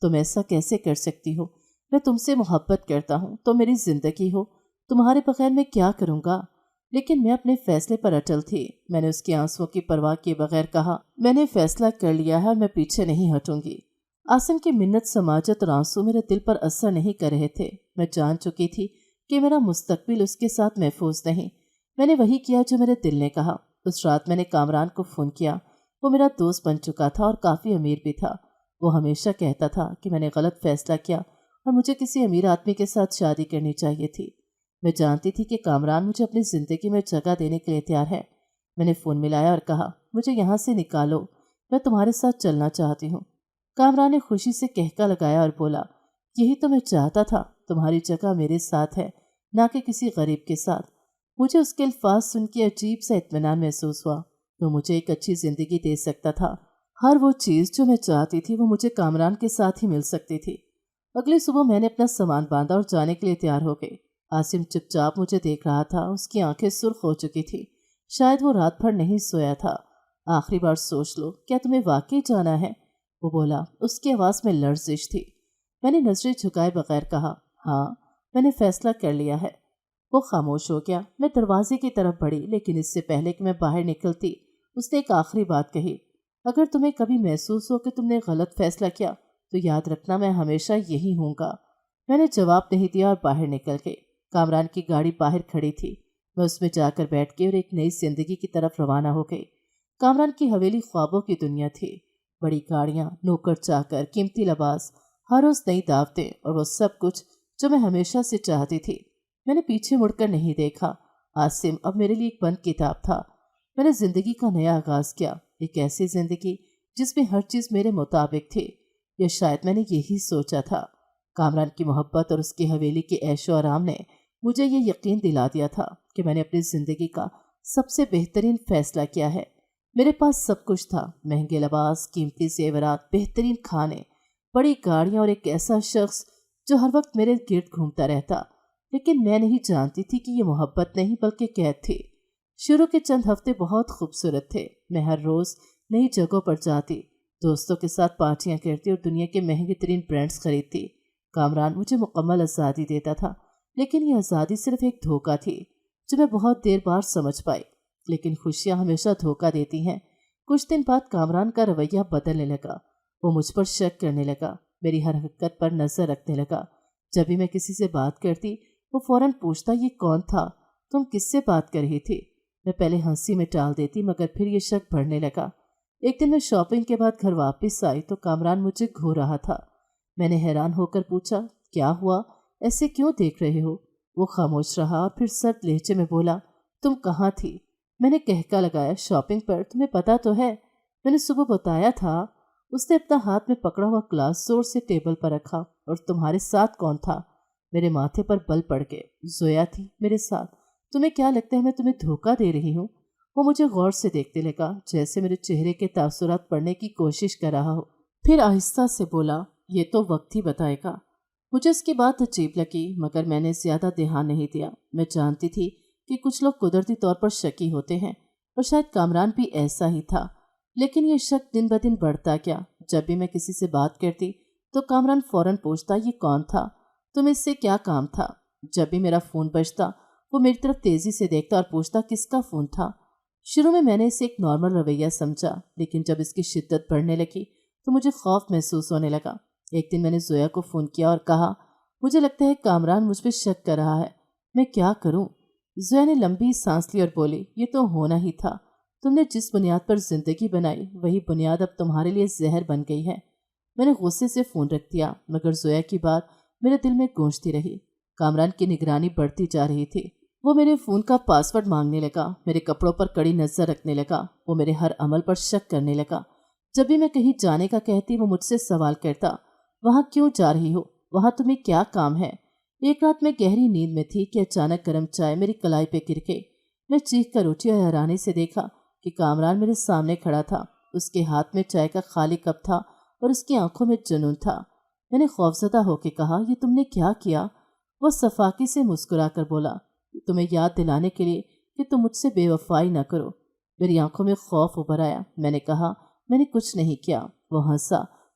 تم ایسا کیسے کر سکتی ہو؟ میں تم سے محبت کرتا ہوں، تم میری زندگی ہو، تمہارے بغیر میں کیا کروں گا؟ لیکن میں اپنے فیصلے پر اٹل تھی۔ میں نے اس کے آنسوؤں کی پرواہ کیے بغیر کہا، میں نے فیصلہ کر لیا ہے اور میں پیچھے نہیں ہٹوں گی۔ عاصم کی منت سماجت اور آنسو میرے دل پر اثر نہیں کر رہے تھے۔ میں جان چکی تھی کہ میرا مستقبل اس کے ساتھ محفوظ نہیں۔ میں نے وہی کیا جو میرے دل نے کہا۔ اس رات میں نے کامران کو فون کیا۔ وہ میرا دوست بن چکا تھا اور کافی امیر بھی تھا۔ وہ ہمیشہ کہتا تھا کہ میں نے غلط فیصلہ کیا اور مجھے کسی امیر آدمی کے ساتھ شادی کرنی چاہیے تھی۔ میں جانتی تھی کہ کامران مجھے اپنی زندگی میں جگہ دینے کے لیے تیار ہے۔ میں نے فون ملایا اور کہا، مجھے یہاں سے نکالو، میں تمہارے ساتھ چلنا چاہتی ہوں۔ کامران نے خوشی سے کہکا لگایا اور بولا، یہی تو میں چاہتا تھا، تمہاری جگہ میرے ساتھ ہے، نہ کہ کسی غریب کے ساتھ۔ مجھے اس کے الفاظ سن کے عجیب سا اطمینان محسوس ہوا۔ وہ مجھے ایک اچھی زندگی دے سکتا تھا۔ ہر وہ چیز جو میں چاہتی تھی وہ مجھے کامران کے ساتھ ہی مل سکتی تھی۔ اگلی صبح میں نے اپنا سامان باندھا اور جانے کے لیے تیار ہو گئی۔ عاصم چپ چاپ مجھے دیکھ رہا تھا۔ اس کی آنکھیں سرخ ہو چکی تھی، شاید وہ رات بھر نہیں سویا تھا۔ آخری بار سوچ لو، کیا تمہیں واقعی جانا ہے؟ وہ بولا۔ اس کی آواز میں لرزش تھی۔ میں نے نظریں جھکائے بغیر کہا، ہاں، میں نے فیصلہ کر لیا ہے۔ وہ خاموش ہو گیا۔ میں دروازے کی طرف بڑھی، لیکن اس سے پہلے کہ میں باہر نکلتی اس نے ایک آخری بات کہی، اگر تمہیں کبھی محسوس ہو کہ تم نے غلط فیصلہ کیا تو یاد رکھنا میں ہمیشہ یہی ہوں گا۔ میں نے جواب نہیں دیا اور باہر نکل گئی۔ کامران کی گاڑی باہر کھڑی تھی۔ میں اس میں جا کر بیٹھ گئی اور ایک نئی زندگی کی طرف روانہ ہو گئی۔ کامران کی حویلی خوابوں کی دنیا تھی۔ بڑی گاڑیاں، نوکر چاکر، قیمتی لباس، ہر روز نئی دعوتیں اور وہ سب کچھ جو میں ہمیشہ سے چاہتی تھی۔ میں نے پیچھے مڑ کر نہیں دیکھا۔ عاصم اب میرے لیے ایک بند کتاب تھا۔ میں نے زندگی کا نیا آغاز کیا، ایک ایسی زندگی جس میں ہر چیز میرے مطابق تھی، یا شاید میں نے یہی سوچا تھا۔ کامران کی محبت اور اس کی حویلی کے عیش و آرام نے مجھے یہ یقین دلا دیا تھا کہ میں نے اپنی زندگی کا سب سے بہترین فیصلہ کیا ہے۔ میرے پاس سب کچھ تھا، مہنگے لباس، قیمتی زیورات، بہترین کھانے، بڑی گاڑیاں اور ایک ایسا شخص جو ہر وقت میرے گرد گھومتا رہتا۔ لیکن میں نہیں جانتی تھی کہ یہ محبت نہیں بلکہ قید تھی۔ شروع کے چند ہفتے بہت خوبصورت تھے۔ میں ہر روز نئی جگہوں پر جاتی، دوستوں کے ساتھ پارٹیاں کرتی اور دنیا کے مہنگے ترین برانڈز خریدتی۔ کامران مجھے مکمل آزادی دیتا تھا، لیکن یہ آزادی صرف ایک دھوکہ تھی جو میں بہت دیر بعد سمجھ پائی۔ لیکن خوشیاں ہمیشہ دھوکہ دیتی ہیں۔ کچھ دن بعد کامران کا رویہ بدلنے لگا۔ وہ مجھ پر شک کرنے لگا، میری ہر حرکت پر نظر رکھنے لگا۔ جب بھی میں کسی سے بات کرتی وہ فوراً پوچھتا، یہ کون تھا؟ تم کس سے بات کر رہی تھی؟ میں پہلے ہنسی میں ٹال دیتی، مگر پھر یہ شک بڑھنے لگا۔ ایک دن میں شاپنگ کے بعد گھر واپس آئی تو کامران مجھے گھور رہا تھا۔ میں نے حیران ہو کر پوچھا، کیا ہوا؟ ایسے کیوں دیکھ رہے ہو؟ وہ خاموش رہا اور پھر سرد لہجے میں بولا، تم کہاں تھی؟ میں نے کہکا لگایا، شاپنگ پر، تمہیں پتا تو ہے، میں نے صبح بتایا تھا۔ اس نے اپنا ہاتھ میں پکڑا ہوا گلاس زور سے ٹیبل پر رکھا، اور تمہارے ساتھ کون تھا؟ میرے ماتھے پر بل پڑ گئے۔ زویا تھی میرے ساتھ۔ تمہیں کیا لگتا ہے میں تمہیں دھوکہ دے رہی ہوں؟ وہ مجھے غور سے دیکھتے لگا، جیسے میرے چہرے کے تاثرات پڑھنے کی کوشش کر رہا ہو۔ پھر آہستہ سے بولا، یہ تو وقت ہی بتائے گا۔ مجھے اس کی بات عجیب لگی، مگر میں نے زیادہ دھیان نہیں دیا۔ میں جانتی تھی کہ کچھ لوگ قدرتی طور پر شکی ہوتے ہیں، اور شاید کامران بھی ایسا ہی تھا۔ لیکن یہ شک دن بدن بڑھتا گیا۔ جب بھی میں کسی سے بات کرتی تو کامران فوراً پوچھتا، یہ کون تھا؟ تمہیں اس سے کیا کام تھا؟ جب بھی میرا فون بجتا وہ میری طرف تیزی سے دیکھتا اور پوچھتا، کس کا فون تھا؟ شروع میں نے اسے ایک نارمل رویہ سمجھا، لیکن جب اس کی شدت بڑھنے لگی تو مجھے خوف محسوس ہونے لگا۔ ایک دن میں نے زویا کو فون کیا اور کہا، مجھے لگتا ہے کامران مجھ پہ شک کر رہا ہے، میں کیا کروں؟ زویا نے لمبی سانس لی اور بولی، یہ تو ہونا ہی تھا۔ تم نے جس بنیاد پر زندگی بنائی وہی بنیاد اب تمہارے لیے زہر بن گئی ہے۔ میں نے غصے سے فون رکھ دیا، مگر زویا کی بات میرے دل میں گونجتی رہی۔ کامران کی نگرانی بڑھتی جا رہی تھی۔ وہ میرے فون کا پاس ورڈ مانگنے لگا، میرے کپڑوں پر کڑی نظر رکھنے لگا، وہ میرے ہر عمل پر شک کرنے لگا۔ جب بھی میں کہیں جانے کا کہتی وہ مجھ سے سوال کرتا، وہاں کیوں جا رہی ہو؟ وہاں تمہیں کیا کام ہے؟ ایک رات میں گہری نیند میں تھی کہ اچانک گرم چائے میری کلائی پہ گر گئی۔ میں چیخ کر اٹھی اور حیرانی سے دیکھا کہ کامران میرے سامنے کھڑا تھا۔ اس کے ہاتھ میں چائے کا خالی کپ تھا اور اس کی آنکھوں میں جنون تھا۔ میں نے خوفزدہ ہو کے کہا، یہ تم نے کیا کیا؟ وہ صفاقی سے مسکرا کر بولا، تمہیں یاد دلانے کے لیے کہ تم مجھ سے بے وفائی نہ کرو۔ میری آنکھوں میں خوف ابھر آیا۔ میں نے کہا، میں نے کچھ نہیں کیا۔ وہ ہنسا،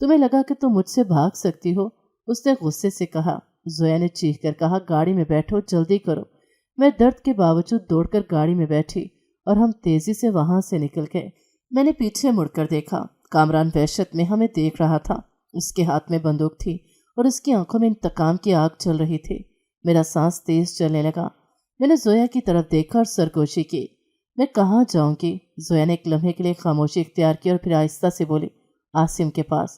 تمہیں لگا کہ تم مجھ سے بھاگ سکتی ہو؟ اس نے غصے سے کہا۔ زویا نے چیخ کر کہا، گاڑی میں بیٹھو، جلدی کرو۔ میں درد کے باوجود دوڑ کر گاڑی میں بیٹھی اور ہم تیزی سے وہاں سے نکل گئے۔ میں نے پیچھے مڑ کر دیکھا، کامران وحشت میں ہمیں دیکھ رہا تھا۔ اس کے ہاتھ میں بندوق تھی اور اس کی آنکھوں میں انتقام کی آگ چل رہی تھی۔ میرا سانس تیز چلنے لگا۔ میں نے زویا کی طرف دیکھا اور سرگوشی کی۔ میں کہاں جاؤں گی؟ زویا نے ایک لمحے کے لیے خاموشی اختیار کی اور پھر آہستہ سے بولی، عاصم کے پاس۔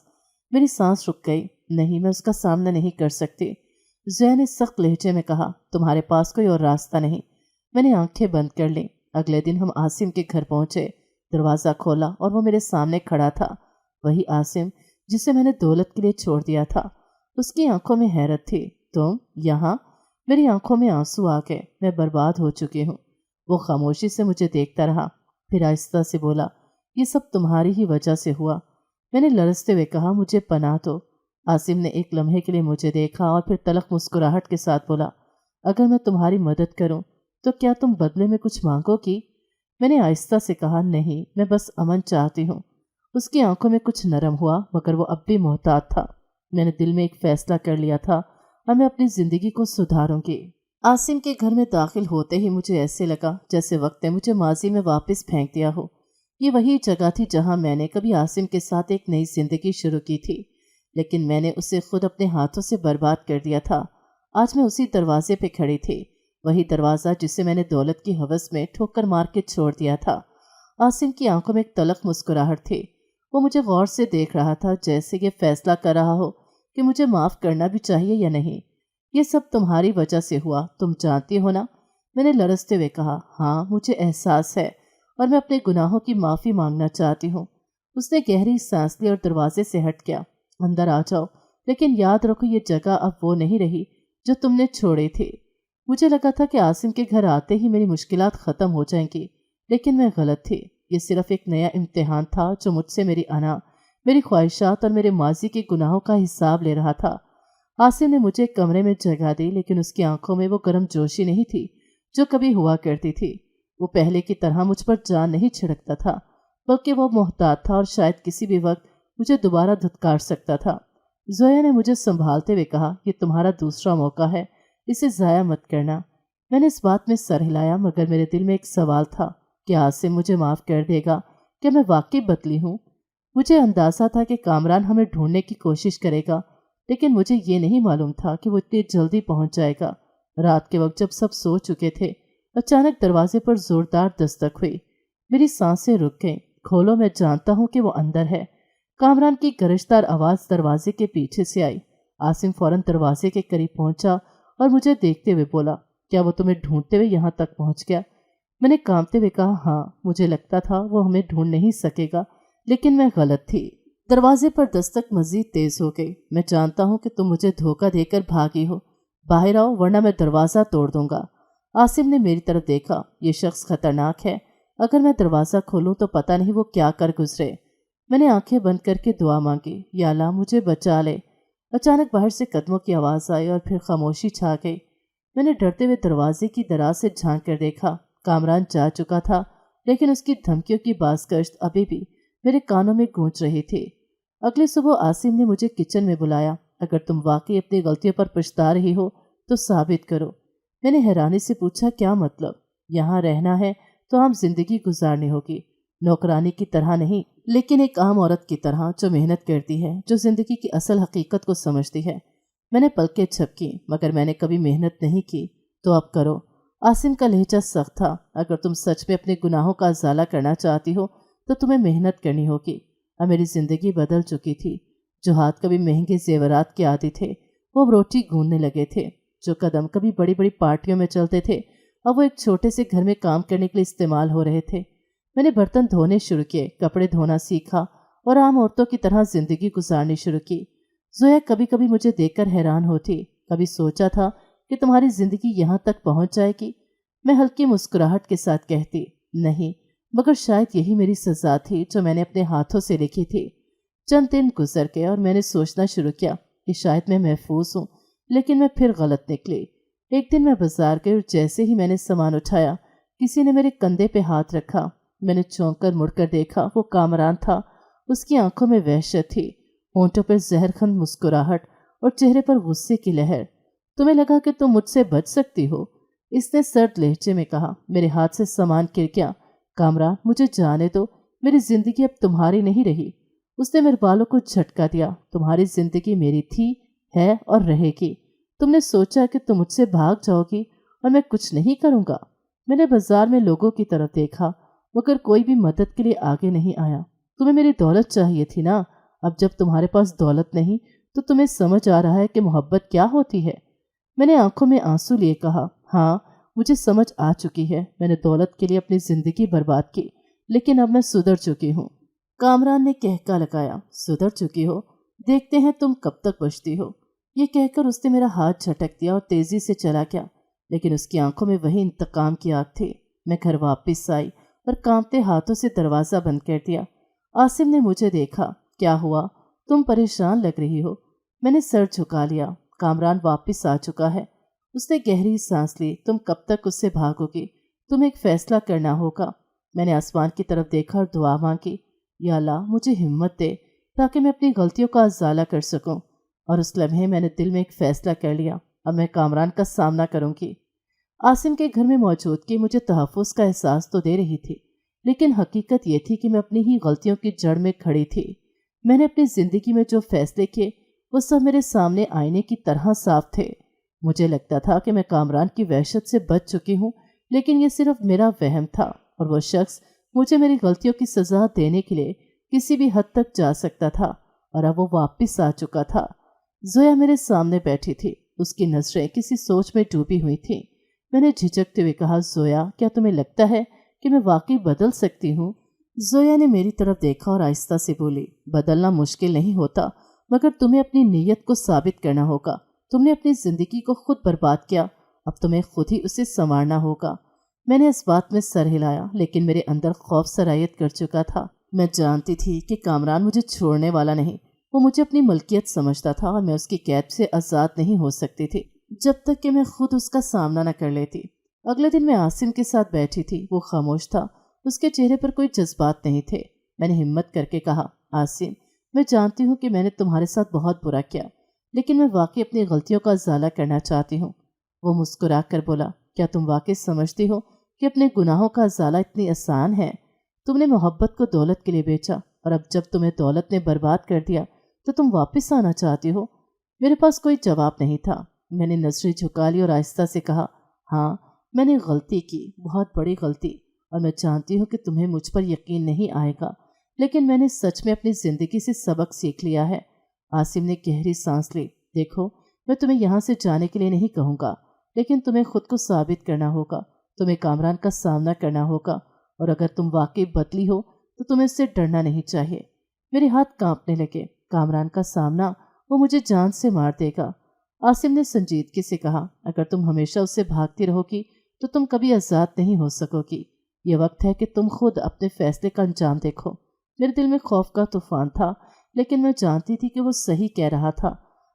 میری سانس رک گئی۔ نہیں، میں اس کا سامنا نہیں کر سکتی۔ زویا نے سخت لہجے میں کہا، تمہارے پاس کوئی اور راستہ نہیں۔ میں نے آنکھیں بند کر لیں۔ اگلے دن ہم عاصم کے گھر پہنچے۔ دروازہ کھولا اور وہ میرے سامنے کھڑا تھا، وہی عاصم جسے میں نے دولت کے لیے چھوڑ دیا تھا۔ اس کی آنکھوں میں حیرت تھی۔ تم یہاں؟ میری آنکھوں میں آنسو آ گئے۔ میں برباد ہو چکی ہوں۔ وہ خاموشی سے مجھے دیکھتا رہا، پھر آہستہ سے بولا، یہ سب تمہاری ہی وجہ سے ہوا۔ میں نے لرزتے ہوئے کہا، مجھے پناہ دو۔ عاصم نے ایک لمحے کے لیے مجھے دیکھا اور پھر تلخ مسکراہٹ کے ساتھ بولا، اگر میں تمہاری مدد کروں تو کیا تم بدلے میں کچھ مانگو گی؟ میں نے آہستہ سے کہا، نہیں، میں بس امن چاہتی ہوں۔ اس کی آنکھوں میں کچھ نرم ہوا، مگر وہ اب بھی محتاط تھا۔ میں نے دل میں ایک فیصلہ کر لیا تھا، اب میں اپنی زندگی کو سدھاروں گی۔ عاصم کے گھر میں داخل ہوتے ہی مجھے ایسے لگا جیسے وقت نے مجھے ماضی میں واپس پھینک دیا ہو۔ یہ وہی جگہ تھی جہاں میں نے کبھی عاصم کے ساتھ ایک نئی زندگی شروع کی تھی، لیکن میں نے اسے خود اپنے ہاتھوں سے برباد کر دیا تھا۔ آج میں اسی دروازے پہ کھڑی تھی، وہی دروازہ جسے میں نے دولت کی ہوس میں ٹھوکر مار کے چھوڑ دیا تھا۔ عاصم کی آنکھوں میں ایک تلخ مسکراہٹ تھی۔ وہ مجھے غور سے دیکھ رہا تھا، جیسے یہ فیصلہ کر رہا ہو کہ مجھے معاف کرنا بھی چاہیے یا نہیں۔ یہ سب تمہاری وجہ سے ہوا، تم جانتی ہو نا؟ میں نے لرزتے ہوئے کہا، ہاں، مجھے احساس ہے اور میں اپنے گناہوں کی معافی مانگنا چاہتی ہوں۔ اس نے گہری سانس لی اور دروازے سے ہٹ گیا۔ اندر آ جاؤ، لیکن یاد رکھو یہ جگہ اب وہ نہیں رہی جو تم نے چھوڑی تھی۔ مجھے لگا تھا کہ عاصم کے گھر آتے ہی میری مشکلات ختم ہو جائیں گی، لیکن میں غلط تھی۔ یہ صرف ایک نیا امتحان تھا جو مجھ سے میری انا، میری خواہشات اور میرے ماضی کے گناہوں کا حساب لے رہا تھا۔ عاصم نے مجھے کمرے میں جگہ دی، لیکن اس کی آنکھوں میں وہ گرم جوشی نہیں تھی جو کبھی ہوا کرتی تھی۔ وہ پہلے کی طرح مجھ پر جان نہیں چھڑکتا تھا، بلکہ وہ محتاط تھا اور شاید کسی بھی وقت مجھے دوبارہ دھتکار سکتا تھا۔ زویا نے مجھے سنبھالتے ہوئے کہا، یہ تمہارا دوسرا موقع ہے، اسے ضائع مت کرنا۔ میں نے اس بات میں سر ہلایا، مگر میرے دل میں ایک سوال تھا، کیا عاصم مجھے معاف کر دے گا؟ کیا میں واقعی بدلی ہوں؟ مجھے اندازہ تھا کہ کامران ہمیں ڈھونڈنے کی کوشش کرے گا، لیکن مجھے یہ نہیں معلوم تھا کہ وہ اتنی جلدی پہنچ جائے گا۔ رات کے وقت جب سب سو چکے تھے، اچانک دروازے پر زوردار دستک ہوئی۔ میری سانسیں رک گئیں۔ کھولو، میں جانتا ہوں کہ وہ اندر ہے۔ کامران کی گرجدار آواز دروازے کے پیچھے سے آئی۔ عاصم فوراً دروازے کے قریب پہنچا اور مجھے دیکھتے ہوئے بولا، کیا وہ تمہیں ڈھونڈتے ہوئے یہاں تک پہنچ گیا؟ میں نے کانپتے ہوئے کہا، ہاں، مجھے لگتا تھا وہ ہمیں ڈھونڈ نہیں سکے گا، لیکن میں غلط تھی۔ دروازے پر دستک مزید تیز ہو گئی۔ میں جانتا ہوں کہ تم مجھے دھوکہ دے کر بھاگی ہو۔ باہر آؤ ورنہ میں دروازہ توڑ دوں گا۔ عاصم نے میری طرف دیکھا۔ یہ شخص خطرناک ہے، اگر میں دروازہ کھولوں تو پتہ نہیں وہ کیا کر گزرے۔ میں نے آنکھیں بند کر کے دعا مانگی، یا اللہ مجھے بچا لے۔ اچانک باہر سے قدموں کی آواز آئی اور پھر خاموشی چھا گئی۔ میں نے ڈرتے ہوئے دروازے کی دراز سے جھانک کر دیکھا۔ کامران جا چکا تھا، لیکن اس کی دھمکیوں کی بازگشت ابھی بھی میرے کانوں میں گونج رہی تھی۔ اگلی صبح عاصم نے مجھے کچن میں بلایا۔ اگر تم واقعی اپنی غلطیوں پر پچھتا رہی ہو تو ثابت کرو۔ میں نے حیرانی سے پوچھا، کیا مطلب؟ یہاں رہنا ہے تو عام زندگی گزارنی ہوگی، نوکرانی کی طرح نہیں، لیکن ایک عام عورت کی طرح جو محنت کرتی ہے، جو زندگی کی اصل حقیقت کو سمجھتی ہے۔ میں نے پلکیں جھپکی، مگر میں نے کبھی محنت نہیں کی۔ تو اب کرو۔ عاصم کا لہجہ سخت تھا۔ اگر تم سچ میں اپنے گناہوں کا ازالہ کرنا چاہتی ہو تو تمہیں محنت کرنی ہوگی۔ اب میری زندگی بدل چکی تھی۔ جو ہاتھ کبھی مہنگے زیورات کے عادی تھے، وہ اب روٹی گھوننے لگے تھے۔ جو قدم کبھی بڑی بڑی پارٹیوں میں چلتے تھے، اب وہ ایک چھوٹے سے گھر میں کام کرنے کے لیے استعمال ہو رہے تھے۔ میں نے برتن دھونے شروع کیے، کپڑے دھونا سیکھا اور عام عورتوں کی طرح زندگی گزارنی شروع کی۔ زویا کبھی کبھی مجھے دیکھ کر حیران ہوتی، کبھی سوچا تھا کہ تمہاری زندگی یہاں تک پہنچ جائے گی۔ میں ہلکی مسکراہٹ کے ساتھ کہتی، نہیں، مگر شاید یہی میری سزا تھی جو میں نے اپنے ہاتھوں سے لکھی تھی۔ چند دن گزر گئے اور میں نے سوچنا شروع کیا کہ شاید میں محفوظ ہوں، لیکن میں پھر غلط نکلی۔ ایک دن میں بازار گئی اور جیسے ہی میں نے سامان اٹھایا، کسی نے میرے کندھے پہ ہاتھ رکھا۔ میں نے چونک کر مڑ کر دیکھا، وہ کامران تھا۔ اس کی آنکھوں میں وحشت تھی، ہونٹوں پر زہرخند مسکراہٹ اور چہرے پر غصے کی لہر۔ تمہیں لگا کہ تم مجھ سے بچ سکتی ہو؟ اس نے سرد لہجے میں کہا۔ میرے ہاتھ سے سامان گر گیا۔ کامران مجھے جانے دو، میری زندگی اب تمہاری نہیں رہی۔ اس نے میرے بالوں کو جھٹکا دیا۔ تمہاری زندگی میری تھی، ہے اور رہے گی۔ تم نے سوچا کہ تم مجھ سے بھاگ جاؤ گی اور میں کچھ نہیں کروں گا۔ میں نے بازار میں لوگوں کی طرف دیکھا مگر کوئی بھی مدد کے لیے آگے نہیں آیا۔ تمہیں میری دولت چاہیے تھی نا؟ اب جب تمہارے پاس دولت نہیں تو تمہیں سمجھ آ رہا ہے کہ محبت کیا ہوتی ہے؟ میں نے آنکھوں میں آنسو لیے کہا، ہاں مجھے سمجھ آ چکی ہے۔ میں نے دولت کے لیے اپنی زندگی برباد کی، لیکن اب میں سدھر چکی ہوں۔ کامران نے کہکا لگایا، سدھر چکی ہو؟ دیکھتے ہیں تم کب تک بچتی ہو۔ یہ کہہ کر اس نے میرا ہاتھ جھٹک دیا اور تیزی سے چلا گیا، لیکن اس کی آنکھوں میں وہی انتقام کی آگ تھی۔ میں گھر واپس آئی اور کانپتے ہاتھوں سے دروازہ بند کر دیا۔ عاصم نے مجھے دیکھا، کیا ہوا؟ تم پریشان لگ رہی ہو۔ میں نے سر جھکا لیا۔ کامران واپس آ چکا ہے۔ اس نے گہری سانس لی۔ تم کب تک اس سے بھاگو گی؟ تمہیں ایک فیصلہ کرنا ہوگا۔ میں نے آسمان کی طرف دیکھا اور دعا مانگی، یا اللہ مجھے ہمت دے تاکہ میں اپنی غلطیوں کا ازالہ کر سکوں۔ اور اس لمحے میں نے دل میں ایک فیصلہ کر لیا، اب میں کامران کا سامنا کروں گی۔ عاصم کے گھر میں موجودگی مجھے تحفظ کا احساس تو دے رہی تھی، لیکن حقیقت یہ تھی کہ میں اپنی ہی غلطیوں کی جڑ میں کھڑی تھی۔ میں نے اپنی زندگی میں جو فیصلے کیے وہ سب میرے سامنے آئینے کی طرح صاف تھے۔ مجھے لگتا تھا کہ میں کامران کی وحشت سے بچ چکی ہوں، لیکن یہ صرف میرا وہم تھا، اور وہ شخص مجھے میری غلطیوں کی سزا دینے کے لیے کسی بھی حد تک جا سکتا تھا، اور اب وہ واپس آ چکا تھا۔ زویا میرے سامنے بیٹھی تھی، اس کی نظریں کسی سوچ میں ڈوبی ہوئی تھیں۔ میں نے جھجکتے ہوئے کہا، زویا کیا تمہیں لگتا ہے کہ میں واقعی بدل سکتی ہوں؟ زویا نے میری طرف دیکھا اور آہستہ سے بولی، بدلنا مشکل نہیں ہوتا، مگر تمہیں اپنی نیت کو ثابت کرنا ہوگا۔ تم نے اپنی زندگی کو خود برباد کیا، اب تمہیں خود ہی اسے سنوارنا ہوگا۔ میں نے اس بات میں سر ہلایا، لیکن میرے اندر خوف سرایت کر چکا تھا۔ میں جانتی تھی کہ کامران مجھے چھوڑنے والا نہیں، وہ مجھے اپنی ملکیت سمجھتا تھا، اور میں اس کی قید سے آزاد نہیں ہو سکتی تھی جب تک کہ میں خود اس کا سامنا نہ کر لیتی۔ اگلے دن میں عاصم کے ساتھ بیٹھی تھی، وہ خاموش تھا، اس کے چہرے پر کوئی جذبات نہیں تھے۔ میں نے ہمت کر کے کہا، عاصم میں جانتی ہوں کہ میں نے تمہارے ساتھ بہت برا کیا، لیکن میں واقعی اپنی غلطیوں کا ازالہ کرنا چاہتی ہوں۔ وہ مسکرا کر بولا، کیا تم واقعی سمجھتی ہو کہ اپنے گناہوں کا ازالہ اتنی آسان ہے؟ تم نے محبت کو دولت کے لیے بیچا، اور اب جب تمہیں دولت نے برباد کر دیا تو تم واپس آنا چاہتی ہو؟ میرے پاس کوئی جواب نہیں تھا۔ میں نے نظریں جھکا لی اور آہستہ سے کہا، ہاں میں نے غلطی کی، بہت بڑی غلطی، اور میں جانتی ہوں کہ تمہیں مجھ پر یقین نہیں آئے گا، لیکن میں نے سچ میں اپنی زندگی سے سبق سیکھ لیا ہے۔ عاصم نے گہری سانس لی۔ دیکھو میں تمہیں یہاں سے جانے کے لیے نہیں کہوں گا، لیکن تمہیں خود کو ثابت کرنا ہوگا، تمہیں کامران کا سامنا کرنا ہوگا، اور اگر تم واقعی بدلی ہو تو تمہیں اس سے ڈرنا نہیں چاہیے۔ میرے ہاتھ کانپنے لگے۔ کامران کا سامنا، وہ مجھے جان سے مار دے گا۔ عاصم نے سنجیدگی سے کہا، اگر تم ہمیشہ اس سے بھاگتی رہو گی تو تم کبھی آزاد نہیں ہو سکو گی۔ یہ وقت ہے کہ تم خود اپنے فیصلے کا انجام دیکھو۔ میرے دل میں خوف کا طوفان تھا، لیکن میں جانتی تھی کہ وہ صحیح کہہ رہا تھا۔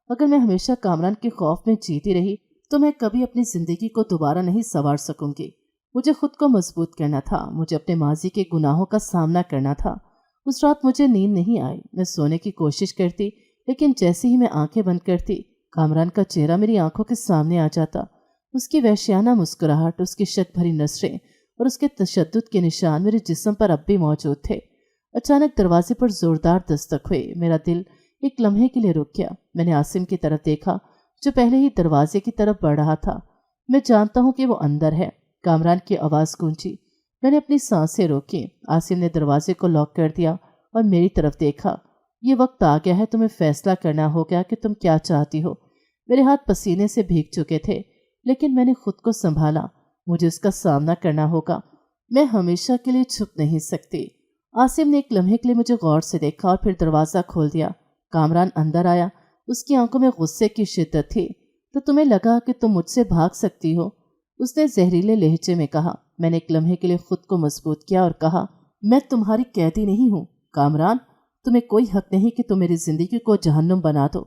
اگر میں ہمیشہ کامران کے خوف میں جیتی رہی تو میں کبھی اپنی زندگی کو دوبارہ نہیں سنوار سکوں گی۔ مجھے خود کو مضبوط کرنا تھا، مجھے اپنے ماضی کے گناہوں کا سامنا کرنا تھا۔ اس رات مجھے نیند نہیں آئی، میں سونے کی کوشش کرتی، لیکن جیسے ہی میں آنکھیں بند کرتی کامران کا چہرہ میری آنکھوں کے سامنے آ جاتا۔ اس کی وحشیانہ مسکراہٹ، اس کی شک بھری نظریں اور اس کے تشدد کے نشان میرے جسم پر اب بھی موجود تھے۔ اچانک دروازے پر زوردار دستک ہوئی۔ میرا دل ایک لمحے کے لیے رک گیا۔ میں نے عاصم کی طرف دیکھا جو پہلے ہی دروازے کی طرف بڑھ رہا تھا۔ میں جانتا ہوں کہ وہ اندر ہے۔ کامران کی آواز گونجی۔ میں نے اپنی سانسیں روکی۔ عاصم نے دروازے کو لاک کر دیا اور میری طرف دیکھا۔ یہ وقت آ گیا ہے، تمہیں فیصلہ کرنا ہو گیا کہ تم کیا چاہتی ہو۔ میرے ہاتھ پسینے سے بھیگ چکے تھے، لیکن میں نے خود کو سنبھالا۔ مجھے اس کا سامنا کرنا ہوگا، میں ہمیشہ کے لیے چھپ نہیں سکتی۔ عاصم نے ایک لمحے کے لیے مجھے غور سے دیکھا اور پھر دروازہ کھول دیا۔ کامران اندر آیا، اس کی آنکھوں میں غصے کی شدت تھی۔ تو تمہیں لگا کہ تم مجھ سے بھاگ سکتی ہو؟ اس نے زہریلے لہجے میں کہا۔ میں نے ایک لمحے کے لیے خود کو مضبوط کیا اور کہا، میں تمہاری قیدی نہیں ہوں کامران، تمہیں کوئی حق نہیں کہ تم میری زندگی کو جہنم بنا دو۔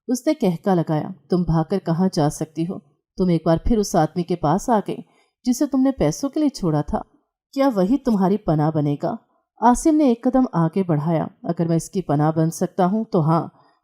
اس نے کہکا لگایا، تم بھاگ کر کہاں جا سکتی ہو؟ تم ایک بار پھر اس آدمی کے پاس آ گئے جسے تم نے پیسوں کے لیے چھوڑا تھا، کیا وہی تمہاری پناہ بنے گا؟ عاصم نے ایک قدم آگے بڑھایا۔ اگر میں اس کی پناہ بن سکتا ہوں تو ہاں،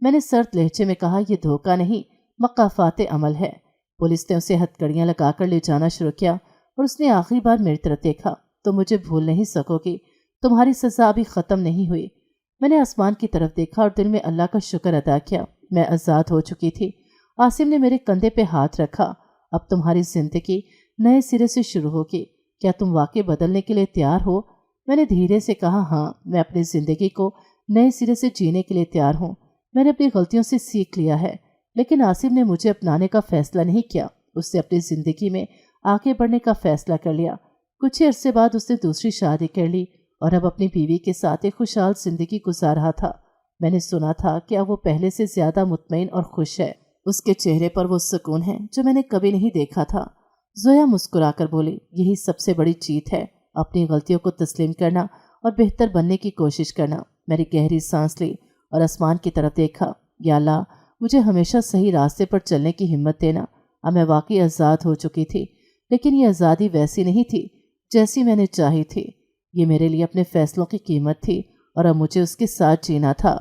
میں نے سرد لہجے میں کہا، یہ دھوکہ نہیں، مقافات عمل ہے۔ پولیس نے اسے ہتھکڑیاں لگا کر لے جانا شروع کیا اور اس نے آخری بار میری طرف دیکھا، تم مجھے بھول نہیں سکو گی، تمہاری سزا ابھی ختم نہیں ہوئی۔ میں نے آسمان کی طرف دیکھا اور دل میں اللہ کا شکر ادا کیا، میں آزاد ہو چکی تھی۔ عاصم نے میرے کندھے پہ ہاتھ رکھا، اب تمہاری زندگی نئے سرے سے شروع ہوگی، کیا تم واقعی بدلنے کے لیے تیار ہو؟ میں نے دھیرے سے کہا، ہاں، میں اپنی زندگی کو نئے سرے سے جینے کے لیے تیار ہوں۔ میں نے اپنی غلطیوں سے سیکھ لیا ہے، لیکن عاصم نے مجھے اپنانے کا فیصلہ نہیں کیا، اس نے اپنی زندگی میں آگے بڑھنے کا فیصلہ کر لیا۔ کچھ ہی عرصے بعد اس نے دوسری شادی کر لی اور اب اپنی بیوی کے ساتھ ایک خوشحال زندگی گزار رہا تھا۔ میں نے سنا تھا کہ اب وہ پہلے سے زیادہ مطمئن اور خوش ہے، اس کے چہرے پر وہ سکون ہے جو میں نے کبھی نہیں دیکھا تھا۔ زویا مسکرا کر بولی، یہی سب سے بڑی جیت ہے، اپنی غلطیوں کو تسلیم کرنا اور بہتر بننے کی کوشش کرنا۔ میں نے گہری سانس لی اور آسمان کی طرف دیکھا، یا اللہ، مجھے ہمیشہ صحیح راستے پر چلنے کی ہمت دینا۔ اب میں واقعی آزاد ہو چکی تھی، لیکن یہ آزادی ویسی نہیں تھی جیسی میں نے چاہی تھی۔ یہ میرے لیے اپنے فیصلوں کی قیمت تھی اور اب مجھے اس کے ساتھ جینا تھا۔